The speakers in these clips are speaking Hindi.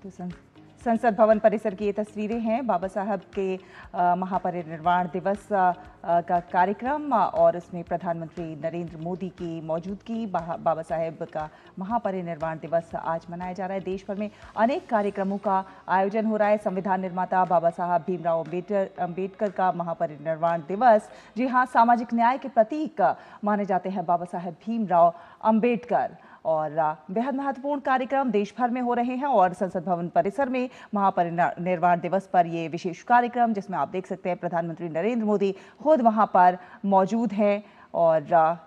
तो संसद भवन परिसर की ये तस्वीरें हैं बाबा साहब के महापरिनिर्वाण दिवस का कार्यक्रम और उसमें प्रधानमंत्री नरेंद्र मोदी की मौजूदगी। बाबा साहब का महापरिनिर्वाण दिवस आज मनाया जा रहा है। देश भर में अनेक कार्यक्रमों का आयोजन हो रहा है। संविधान निर्माता बाबा साहब भीमराव अंबेडकर का महापरिनिर्वाण दिवस, जी हाँ, सामाजिक न्याय के प्रतीक माने जाते हैं बाबा साहब भीमराव अंबेडकर। और बेहद महत्वपूर्ण कार्यक्रम देश भर में हो रहे हैं और संसद भवन परिसर में महापरिनिर्वाण दिवस पर ये विशेष कार्यक्रम, जिसमें आप देख सकते हैं प्रधानमंत्री नरेंद्र मोदी खुद वहां पर मौजूद हैं और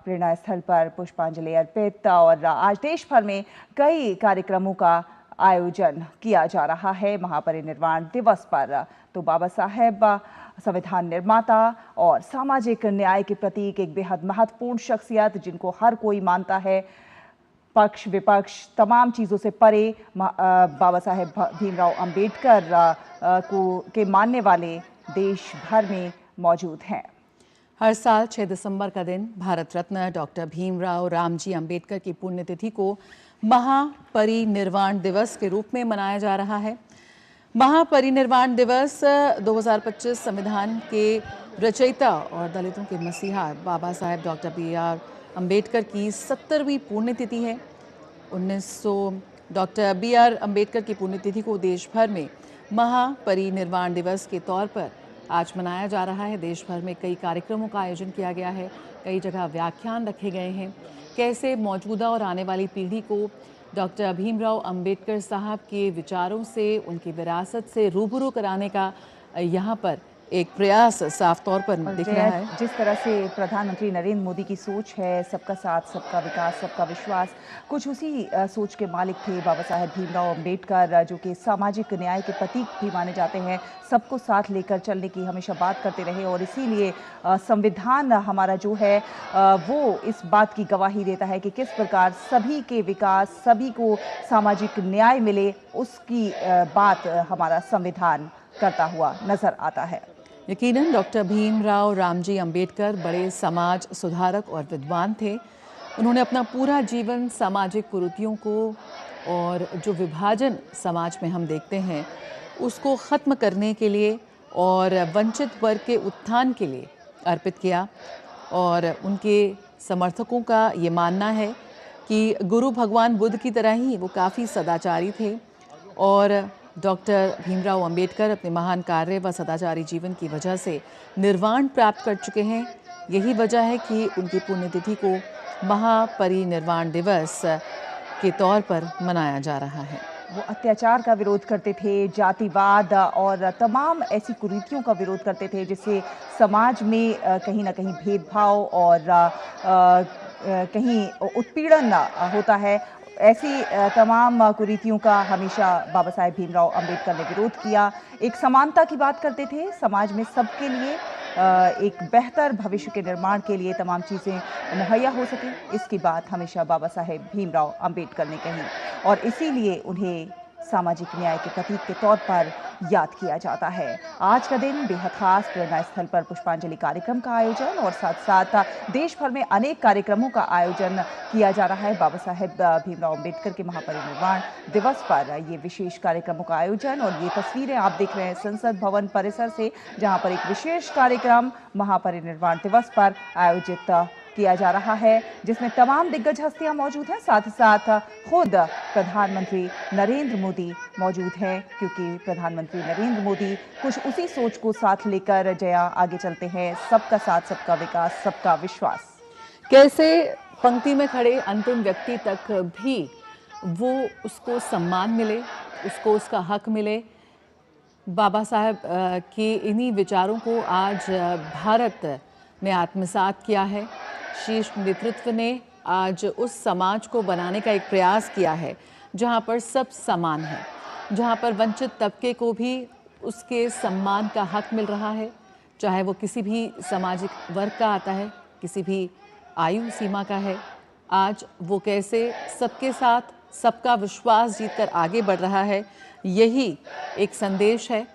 प्रेरणा स्थल पर पुष्पांजलि अर्पित। और आज देश भर में कई कार्यक्रमों का आयोजन किया जा रहा है महापरिनिर्वाण दिवस पर। तो बाबा साहेब संविधान निर्माता और सामाजिक न्याय के प्रतीक, एक बेहद महत्वपूर्ण शख्सियत जिनको हर कोई मानता है, पक्ष विपक्ष तमाम चीज़ों से परे बाबा साहेब भीमराव अंबेडकर के मानने वाले देश भर में मौजूद हैं। हर साल 6 दिसंबर का दिन भारत रत्न डॉक्टर भीमराव रामजी अंबेडकर की पुण्यतिथि को महापरिनिर्वाण दिवस के रूप में मनाया जा रहा है। महापरिनिर्वाण दिवस 2025 संविधान के रचयिता और दलितों के मसीहा बाबा साहेब डॉक्टर B.R. अंबेडकर की 70वीं पुण्यतिथि है। Doctor B.R. अंबेडकर की पुण्यतिथि को देश भर में महापरिनिर्वाण दिवस के तौर पर आज मनाया जा रहा है। देश भर में कई कार्यक्रमों का आयोजन किया गया है, कई जगह व्याख्यान रखे गए हैं। कैसे मौजूदा और आने वाली पीढ़ी को डॉक्टर भीमराव अंबेडकर साहब के विचारों से, उनकी विरासत से रूबरू कराने का यहाँ पर एक प्रयास साफ तौर पर दिख रहा है। जिस तरह से प्रधानमंत्री नरेंद्र मोदी की सोच है, सबका साथ, सबका विकास, सबका विश्वास, कुछ उसी सोच के मालिक थे बाबा साहेब भीमराव अंबेडकर, जो कि सामाजिक न्याय के प्रतीक भी माने जाते हैं। सबको साथ लेकर चलने की हमेशा बात करते रहे और इसीलिए संविधान हमारा जो है वो इस बात की गवाही देता है कि किस प्रकार सभी के विकास, सभी को सामाजिक न्याय मिले, उसकी बात हमारा संविधान करता हुआ नजर आता है। यकीनन डॉक्टर भीमराव रामजी अंबेडकर बड़े समाज सुधारक और विद्वान थे। उन्होंने अपना पूरा जीवन सामाजिक कुरीतियों को और जो विभाजन समाज में हम देखते हैं उसको ख़त्म करने के लिए और वंचित वर्ग के उत्थान के लिए अर्पित किया। और उनके समर्थकों का ये मानना है कि गुरु भगवान बुद्ध की तरह ही वो काफ़ी सदाचारी थे और डॉक्टर भीमराव अंबेडकर अपने महान कार्य व सदाचारी जीवन की वजह से निर्वाण प्राप्त कर चुके हैं। यही वजह है कि उनकी पुण्यतिथि को महापरिनिर्वाण दिवस के तौर पर मनाया जा रहा है। वो अत्याचार का विरोध करते थे, जातिवाद और तमाम ऐसी कुरीतियों का विरोध करते थे जिससे समाज में कहीं ना कहीं भेदभाव और कहीं उत्पीड़न होता है। ऐसी तमाम कुरीतियों का हमेशा बाबा साहेब भीमराव अंबेडकर ने विरोध किया। एक समानता की बात करते थे, समाज में सबके लिए एक बेहतर भविष्य के निर्माण के लिए तमाम चीज़ें मुहैया हो सके, इसकी बात हमेशा बाबा साहेब भीमराव अंबेडकर ने कही और इसीलिए उन्हें सामाजिक न्याय के प्रतीक के तौर पर याद किया जाता है। आज का दिन बेहद खास, प्रेरणा स्थल पर पुष्पांजलि कार्यक्रम का आयोजन और साथ साथ देश भर में अनेक कार्यक्रमों का आयोजन किया जा रहा है। बाबा साहेब भीमराव अंबेडकर के महापरिनिर्वाण दिवस पर ये विशेष कार्यक्रमों का आयोजन और ये तस्वीरें आप देख रहे हैं संसद भवन परिसर से, जहां पर एक विशेष कार्यक्रम महापरिनिर्वाण दिवस पर आयोजित किया जा रहा है, जिसमें तमाम दिग्गज हस्तियां मौजूद हैं। साथ ही साथ खुद प्रधानमंत्री नरेंद्र मोदी मौजूद हैं, क्योंकि प्रधानमंत्री नरेंद्र मोदी कुछ उसी सोच को साथ लेकर जया आगे चलते हैं, सबका साथ, सबका विकास, सबका विश्वास। कैसे पंक्ति में खड़े अंतिम व्यक्ति तक भी वो उसको सम्मान मिले, उसको उसका हक मिले। बाबा साहब के इन्हीं विचारों को आज भारत ने आत्मसात किया है। शीर्ष नेतृत्व ने आज उस समाज को बनाने का एक प्रयास किया है जहां पर सब समान है, जहां पर वंचित तबके को भी उसके सम्मान का हक मिल रहा है, चाहे वो किसी भी सामाजिक वर्ग का आता है, किसी भी आयु सीमा का है। आज वो कैसे सबके साथ सबका विश्वास जीतकर आगे बढ़ रहा है, यही एक संदेश है।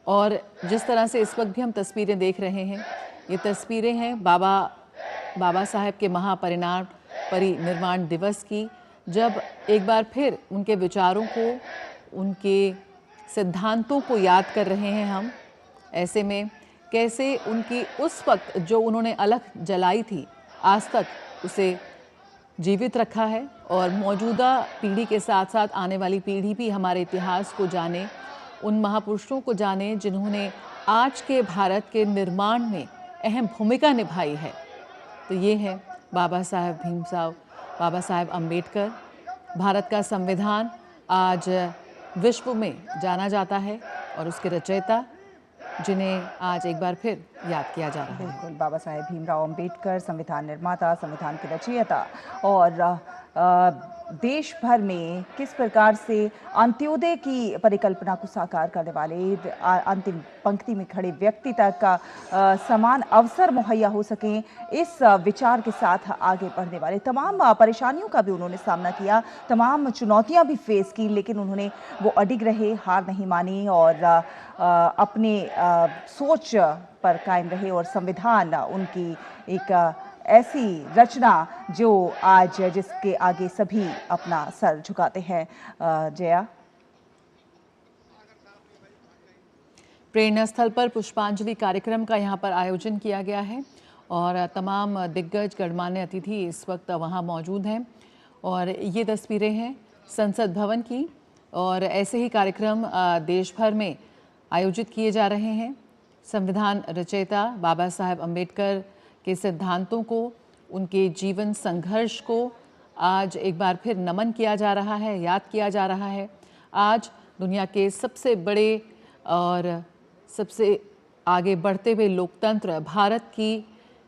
और जिस तरह से इस वक्त भी हम तस्वीरें देख रहे हैं, ये तस्वीरें हैं बाबा साहेब के महापरिनिर्वाण दिवस की, जब एक बार फिर उनके विचारों को, उनके सिद्धांतों को याद कर रहे हैं हम। ऐसे में कैसे उनकी उस वक्त जो उन्होंने अलख जलाई थी, आज तक उसे जीवित रखा है और मौजूदा पीढ़ी के साथ साथ आने वाली पीढ़ी भी हमारे इतिहास को जाने, उन महापुरुषों को जाने जिन्होंने आज के भारत के निर्माण में अहम भूमिका निभाई है। तो ये है बाबा साहेब भीमराव बाबा साहेब अम्बेडकर। भारत का संविधान आज विश्व में जाना जाता है और उसके रचयिता जिन्हें आज एक बार फिर याद किया जा रहा है। बिल्कुल, बाबा साहेब भीमराव अंबेडकर, संविधान निर्माता, संविधान के रचयिता और देश भर में किस प्रकार से अंत्योदय की परिकल्पना को साकार करने वाले, अंतिम पंक्ति में खड़े व्यक्ति तक का समान अवसर मुहैया हो सकें, इस विचार के साथ आगे बढ़ने वाले, तमाम परेशानियों का भी उन्होंने सामना किया, तमाम चुनौतियां भी फेस की, लेकिन उन्होंने वो अडिग रहे, हार नहीं मानी और अपने सोच पर कायम रहे और संविधान उनकी एक ऐसी रचना जो आज जिसके आगे सभी अपना सर झुकाते हैं। जया, प्रेरणा स्थल पर पुष्पांजलि कार्यक्रम का यहाँ पर आयोजन किया गया है और तमाम दिग्गज गणमान्य अतिथि इस वक्त वहाँ मौजूद हैं और ये तस्वीरें हैं संसद भवन की और ऐसे ही कार्यक्रम देश भर में आयोजित किए जा रहे हैं। संविधान रचयिता बाबा साहेब अम्बेडकर के सिद्धांतों को, उनके जीवन संघर्ष को आज एक बार फिर नमन किया जा रहा है, याद किया जा रहा है। आज दुनिया के सबसे बड़े और सबसे आगे बढ़ते हुए लोकतंत्र भारत की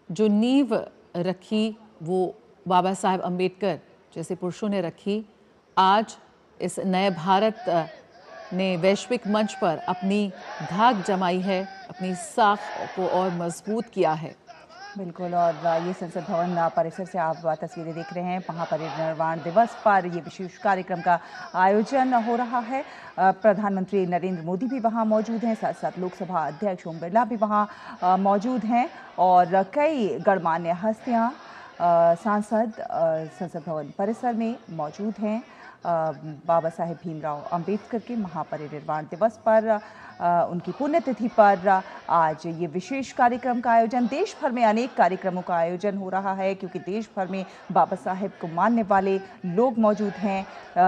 जो नींव रखी वो बाबा साहेब अम्बेडकर जैसे पुरुषों ने रखी। आज इस नए भारत ने वैश्विक मंच पर अपनी धाक जमाई है, अपनी साख को और मजबूत किया है। बिल्कुल, और ये संसद भवन परिसर से आप तस्वीरें देख रहे हैं। महापरिनिर्वाण दिवस पर ये विशेष कार्यक्रम का आयोजन हो रहा है। प्रधानमंत्री नरेंद्र मोदी भी वहां मौजूद हैं, साथ साथ लोकसभा अध्यक्ष ओम बिरला भी वहां मौजूद हैं और कई गणमान्य हस्तियां, सांसद संसद भवन परिसर में मौजूद हैं। बाबा साहेब भीमराव अंबेडकर के महापरिनिर्वाण दिवस पर, उनकी पुण्यतिथि पर आज ये विशेष कार्यक्रम का आयोजन, देश भर में अनेक कार्यक्रमों का आयोजन हो रहा है क्योंकि देश भर में बाबा साहेब को मानने वाले लोग मौजूद हैं,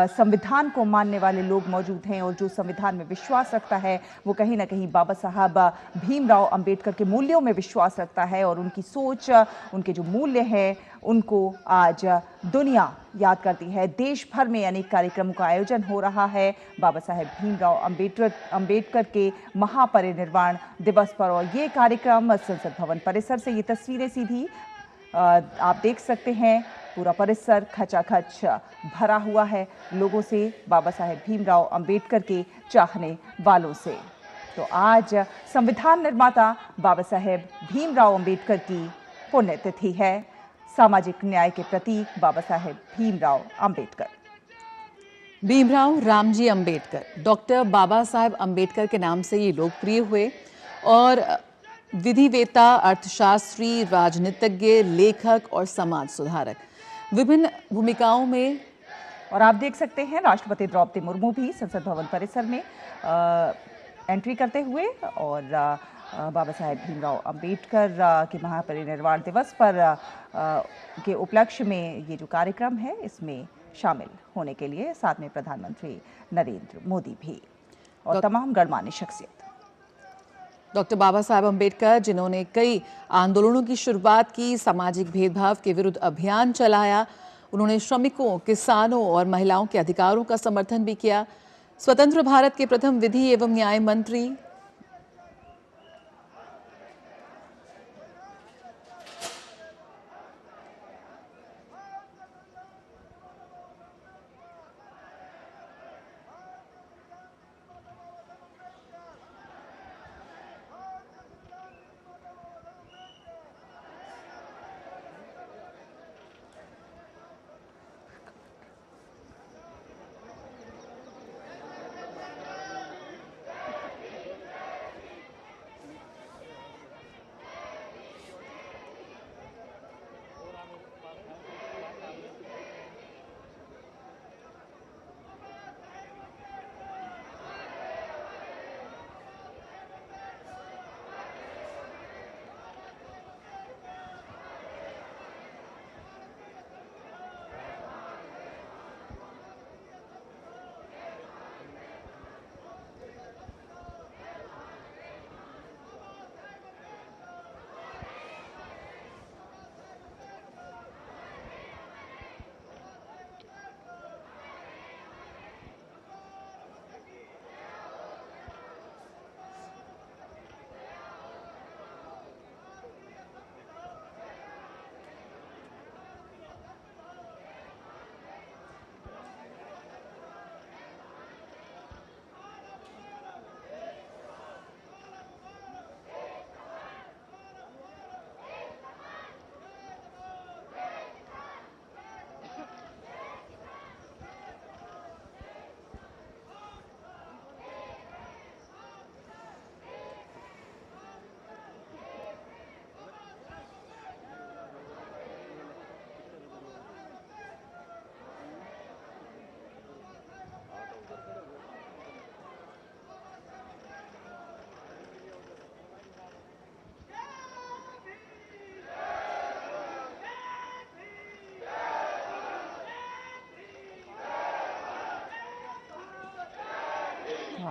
संविधान को मानने वाले लोग मौजूद हैं और जो संविधान में विश्वास रखता है वो कहीं ना कहीं बाबा साहब भीमराव अंबेडकर के मूल्यों में विश्वास रखता है और उनकी सोच, उनके जो मूल्य हैं उनको आज दुनिया याद करती है। देश भर में अनेक कार्यक्रमों का आयोजन हो रहा है बाबा साहेब भीमराव अंबेडकर के महापरिनिर्वाण दिवस पर और ये कार्यक्रम संसद भवन परिसर से, ये तस्वीरें सीधी आप देख सकते हैं, पूरा परिसर खचाखच भरा हुआ है लोगों से, बाबा साहेब भीमराव अंबेडकर के चाहने वालों से। तो आज संविधान निर्माता बाबा साहेब भीमराव अंबेडकर की पुण्यतिथि है। सामाजिक न्याय के प्रतीक बाबा साहेब भीमराव अंबेडकर। भीमराव रामजी अंबेडकर, डॉक्टर बाबा साहेब अंबेडकर के नाम से ये लोकप्रिय हुए और विधिवेता, अर्थशास्त्री, राजनीतिज्ञ, लेखक और समाज सुधारक, विभिन्न भूमिकाओं में। और आप देख सकते हैं राष्ट्रपति द्रौपदी मुर्मू भी संसद भवन परिसर में एंट्री करते हुए और बाबा साहेब भीमराव अंबेडकर के महापरिनिर्वाण दिवस पर के उपलक्ष्य में ये जो कार्यक्रम है इसमें शामिल होने के लिए साथ में प्रधानमंत्री नरेंद्र मोदी भी और तमाम गणमान्य शख्सियत। डॉक्टर बाबा साहेब अंबेडकर जिन्होंने कई आंदोलनों की शुरुआत की, सामाजिक भेदभाव के विरुद्ध अभियान चलाया, उन्होंने श्रमिकों, किसानों और महिलाओं के अधिकारों का समर्थन भी किया। स्वतंत्र भारत के प्रथम विधि एवं न्याय मंत्री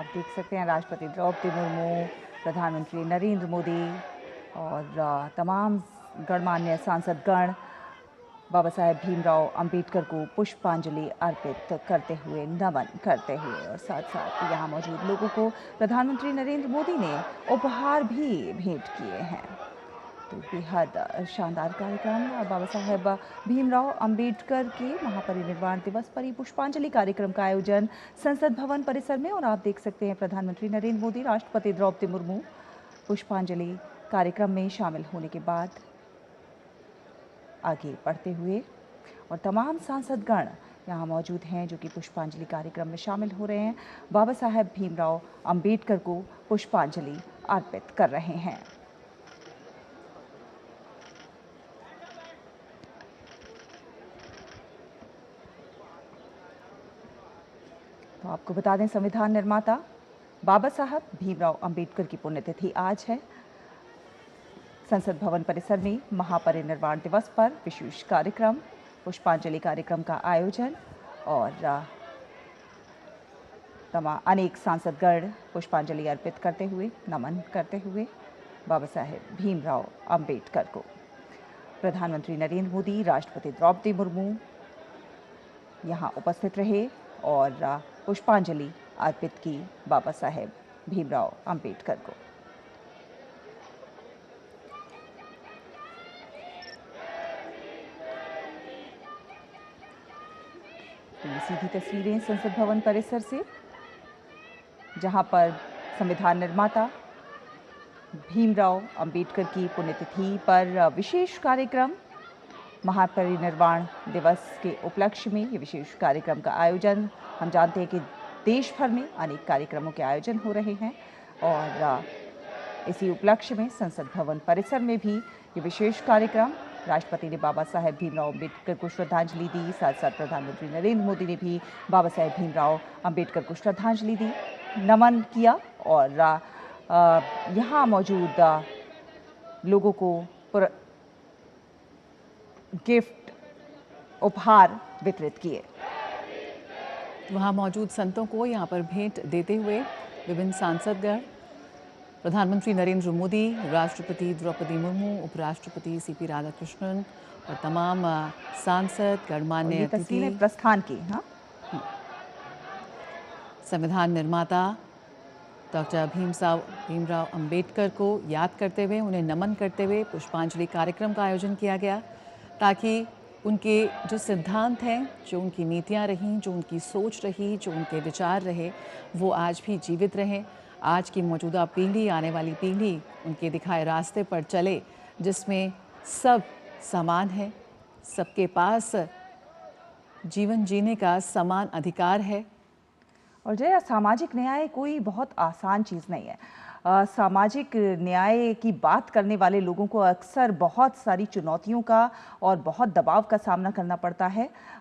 आप देख सकते हैं राष्ट्रपति द्रौपदी मुर्मू, प्रधानमंत्री नरेंद्र मोदी और तमाम गणमान्य सांसदगण बाबा साहेब भीमराव अंबेडकर को पुष्पांजलि अर्पित करते हुए, नमन करते हुए और साथ साथ यहाँ मौजूद लोगों को प्रधानमंत्री नरेंद्र मोदी ने उपहार भी भेंट किए हैं। तो बेहद शानदार कार्यक्रम बाबा साहेब भीमराव अंबेडकर के महापरिनिर्वाण दिवस पर ही पुष्पांजलि कार्यक्रम का आयोजन संसद भवन परिसर में, और आप देख सकते हैं प्रधानमंत्री नरेंद्र मोदी, राष्ट्रपति द्रौपदी मुर्मू पुष्पांजलि कार्यक्रम में शामिल होने के बाद आगे बढ़ते हुए और तमाम सांसदगण यहाँ मौजूद हैं जो कि पुष्पांजलि कार्यक्रम में शामिल हो रहे हैं, बाबा साहेब भीमराव अंबेडकर को पुष्पांजलि अर्पित कर रहे हैं। तो आपको बता दें, संविधान निर्माता बाबा साहब भीमराव अंबेडकर की पुण्यतिथि आज है। संसद भवन परिसर में महापरिनिर्वाण दिवस पर विशेष कार्यक्रम, पुष्पांजलि कार्यक्रम का आयोजन और अनेक सांसदगण पुष्पांजलि अर्पित करते हुए, नमन करते हुए बाबा साहेब भीमराव अंबेडकर को। प्रधानमंत्री नरेंद्र मोदी, राष्ट्रपति द्रौपदी मुर्मू यहां उपस्थित रहे और पुष्पांजलि अर्पित की बाबा साहेब भीमराव अंबेडकर को। ये सीधी तस्वीरें संसद भवन परिसर से, जहां पर संविधान निर्माता भीमराव अंबेडकर की पुण्यतिथि पर विशेष कार्यक्रम, महापरिनिर्वाण दिवस के उपलक्ष्य में ये विशेष कार्यक्रम का आयोजन। हम जानते हैं कि देश भर में अनेक कार्यक्रमों के आयोजन हो रहे हैं और इसी उपलक्ष्य में संसद भवन परिसर में भी ये विशेष कार्यक्रम, राष्ट्रपति ने बाबा साहेब भीमराव अंबेडकर को श्रद्धांजलि दी, साथ साथ प्रधानमंत्री नरेंद्र मोदी ने भी बाबा साहेब भीमराव अंबेडकर को श्रद्धांजलि दी, नमन किया और यहाँ मौजूद लोगों को गिफ्ट, उपहार वितरित किए। वहाँ मौजूद संतों को यहाँ पर भेंट देते हुए विभिन्न सांसदगण, प्रधानमंत्री नरेंद्र मोदी, राष्ट्रपति द्रौपदी मुर्मू, उपराष्ट्रपति सीपी राधाकृष्णन और तमाम सांसद, गणमान्य अतिथि प्रस्थान की। हाँ, संविधान निर्माता डॉक्टर भीमराव अंबेडकर को याद करते हुए, उन्हें नमन करते हुए पुष्पांजलि कार्यक्रम का आयोजन किया गया, ताकि उनके जो सिद्धांत हैं, जो उनकी नीतियां रहीं, जो उनकी सोच रही, जो उनके विचार रहे, वो आज भी जीवित रहें। आज की मौजूदा पीढ़ी, आने वाली पीढ़ी उनके दिखाए रास्ते पर चले, जिसमें सब समान है, सबके पास जीवन जीने का समान अधिकार है। और जय, सामाजिक न्याय कोई बहुत आसान चीज़ नहीं है। सामाजिक न्याय की बात करने वाले लोगों को अक्सर बहुत सारी चुनौतियों का और बहुत दबाव का सामना करना पड़ता है।